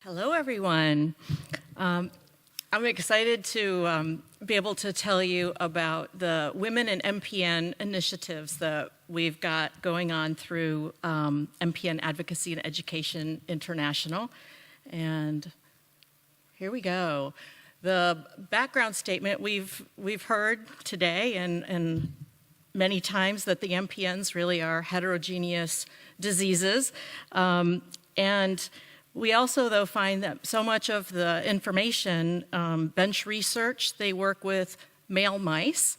Hello, everyone. I'm excited to be able to tell you about the Women in MPN initiatives that we've got going on through MPN Advocacy and Education International. And here we go. The background statement we've heard today and many times that the MPNs really are heterogeneous diseases. And we also, though, find that so much of the information, bench research, they work with male mice.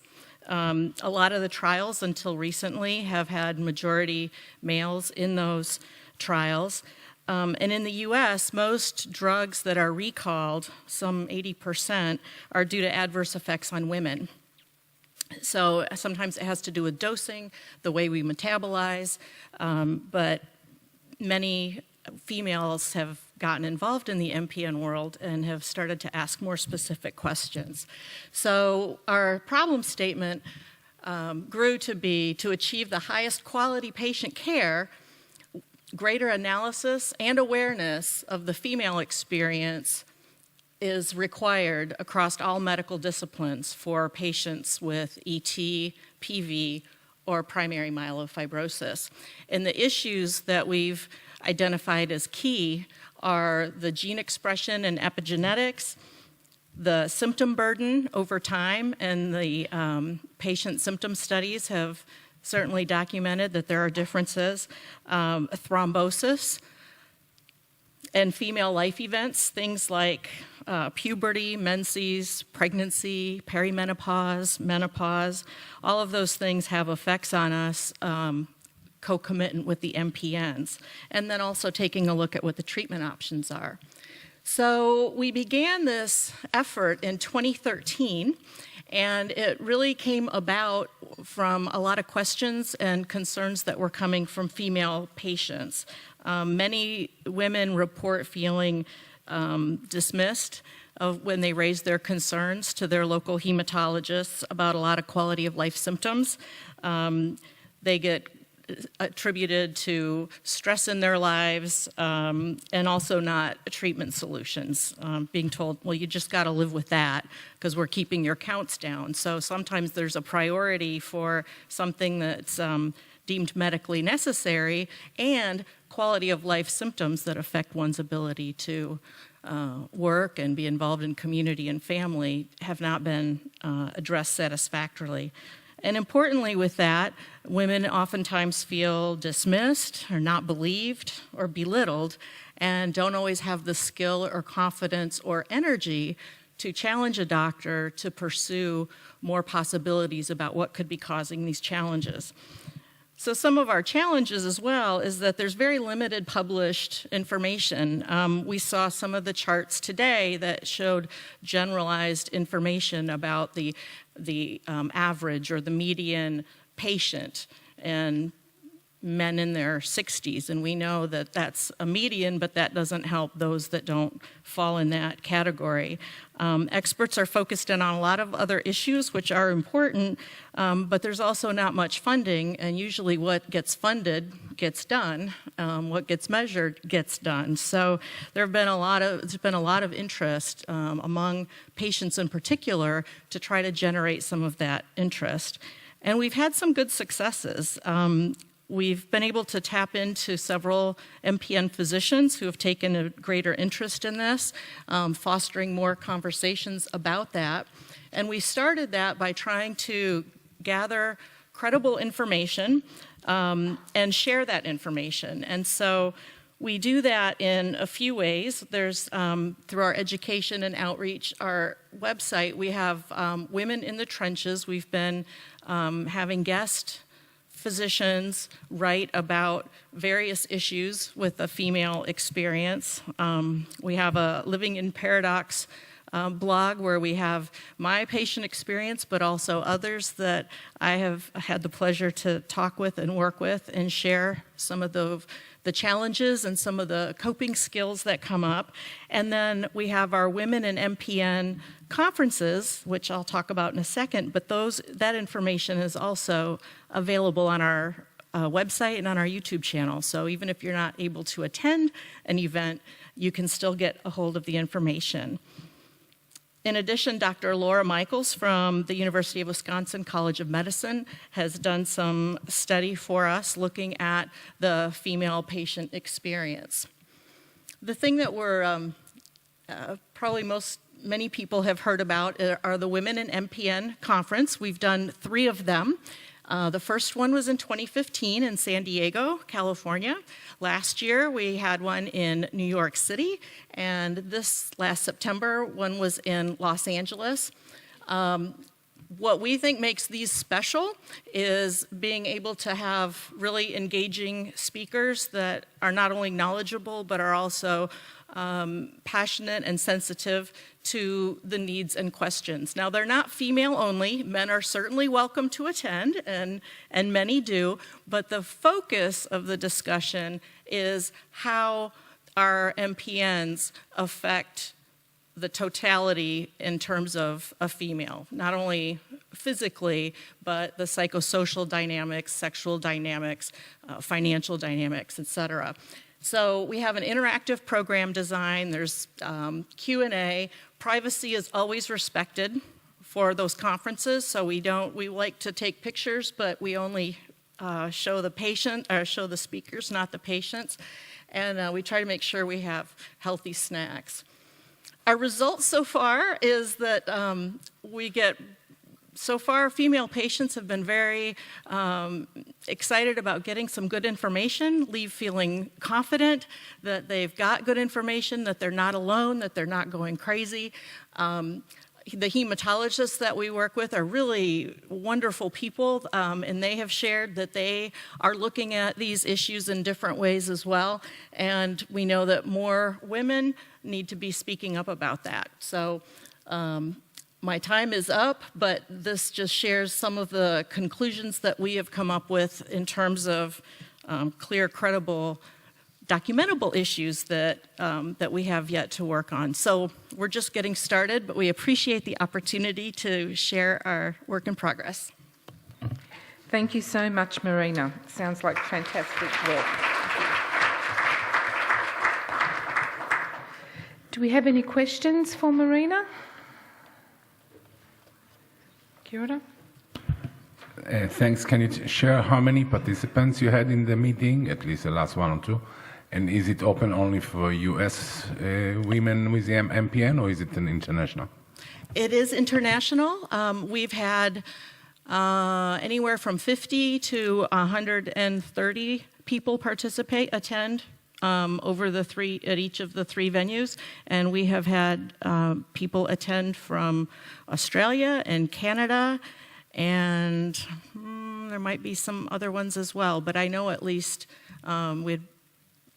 A lot of the trials until recently have had majority males in those trials. And in the US, most drugs that are recalled, some 80%, are due to adverse effects on women. So sometimes it has to do with dosing, the way we metabolize, but many females have gotten involved in the MPN world and have started to ask more specific questions. So our problem statement grew to be to achieve the highest quality patient care, greater analysis and awareness of the female experience is required across all medical disciplines for patients with ET, PV, or primary myelofibrosis. And the issues that we've identified as key are the gene expression and epigenetics, the symptom burden over time, and the patient symptom studies have certainly documented that there are differences, thrombosis, and female life events, things like puberty, menses, pregnancy, perimenopause, menopause. All of those things have effects on us concomitant with the MPNs, and then also taking a look at what the treatment options are. So we began this effort in 2013, and it really came about from a lot of questions and concerns that were coming from female patients. Many women report feeling dismissed when they raise their concerns to their local hematologists about a lot of quality of life symptoms. They get attributed to stress in their lives and also not treatment solutions. Being told, well, you just got to live with that because we're keeping your counts down. So sometimes there's a priority for something that's deemed medically necessary and quality of life symptoms that affect one's ability to work and be involved in community and family have not been addressed satisfactorily. And importantly with that, women oftentimes feel dismissed or not believed or belittled and don't always have the skill or confidence or energy to challenge a doctor to pursue more possibilities about what could be causing these challenges. So some of our challenges as well is that there's very limited published information. We saw some of the charts today that showed generalized information about the average or the median patient and men in their 60s. And we know that that's a median, but that doesn't help those that don't fall in that category. Experts are focused in on a lot of other issues, which are important, but there's also not much funding, and usually what gets funded gets done. What gets measured gets done. So there's been a lot of interest among patients in particular to try to generate some of that interest. And we've had some good successes. We've been able to tap into several MPN physicians who have taken a greater interest in this, fostering more conversations about that. And we started that by trying to gather credible information and share that information. And so we do that in a few ways. There's, through our education and outreach, our website, we have Women in the Trenches. We've been having guest physicians write about various issues with a female experience. We have a Living in Paradox blog where we have my patient experience, but also others that I have had the pleasure to talk with and work with and share some of the challenges and some of the coping skills that come up. And then we have our Women in MPN conferences, which I'll talk about in a second, but that information is also available on our website and on our YouTube channel. So even if you're not able to attend an event, you can still get a hold of the information. In addition, Dr. Laura Michaels from the University of Wisconsin College of Medicine has done some study for us looking at the female patient experience. The thing that we're probably many people have heard about are the Women in MPN conference. We've done 3 of them. The first one was in 2015 in San Diego, California. Last year, we had one in New York City, and this last September, one was in Los Angeles. What we think makes these special is being able to have really engaging speakers that are not only knowledgeable, but are also passionate and sensitive to the needs and questions. Now, they're not female only. Men are certainly welcome to attend, and many do, but the focus of the discussion is how our MPNs affect the totality in terms of a female, not only physically, but the psychosocial dynamics, sexual dynamics, financial dynamics, et cetera. So we have an interactive program design. There's Q&A. Privacy is always respected for those conferences, so we like to take pictures, but we only show the speakers, not the patients. And we try to make sure we have healthy snacks. Our results so far is that so far, female patients have been very excited about getting some good information, leave feeling confident that they've got good information, that they're not alone, that they're not going crazy. The hematologists that we work with are really wonderful people, and they have shared that they are looking at these issues in different ways as well. And we know that more women need to be speaking up about that. So my time is up, but this just shares some of the conclusions that we have come up with in terms of clear, credible, documentable issues that we have yet to work on. So we're just getting started, but we appreciate the opportunity to share our work in progress. Thank you so much, Marina. Sounds like fantastic work. Do we have any questions for Marina? Kia ora. Thanks. Can you share how many participants you had in the meeting, at least the last 1 or 2? And is it open only for U.S. Women with the MPN, or is it an international? It is international. We've had anywhere from 50 to 130 people attend at each of the 3 venues, and we have had people attend from Australia and Canada, and there might be some other ones as well, but I know at least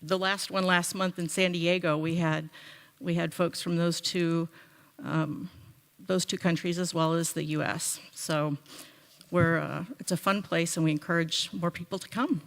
the last one last month in San Diego, we had folks from those two countries as well as the U.S. So it's a fun place, and we encourage more people to come.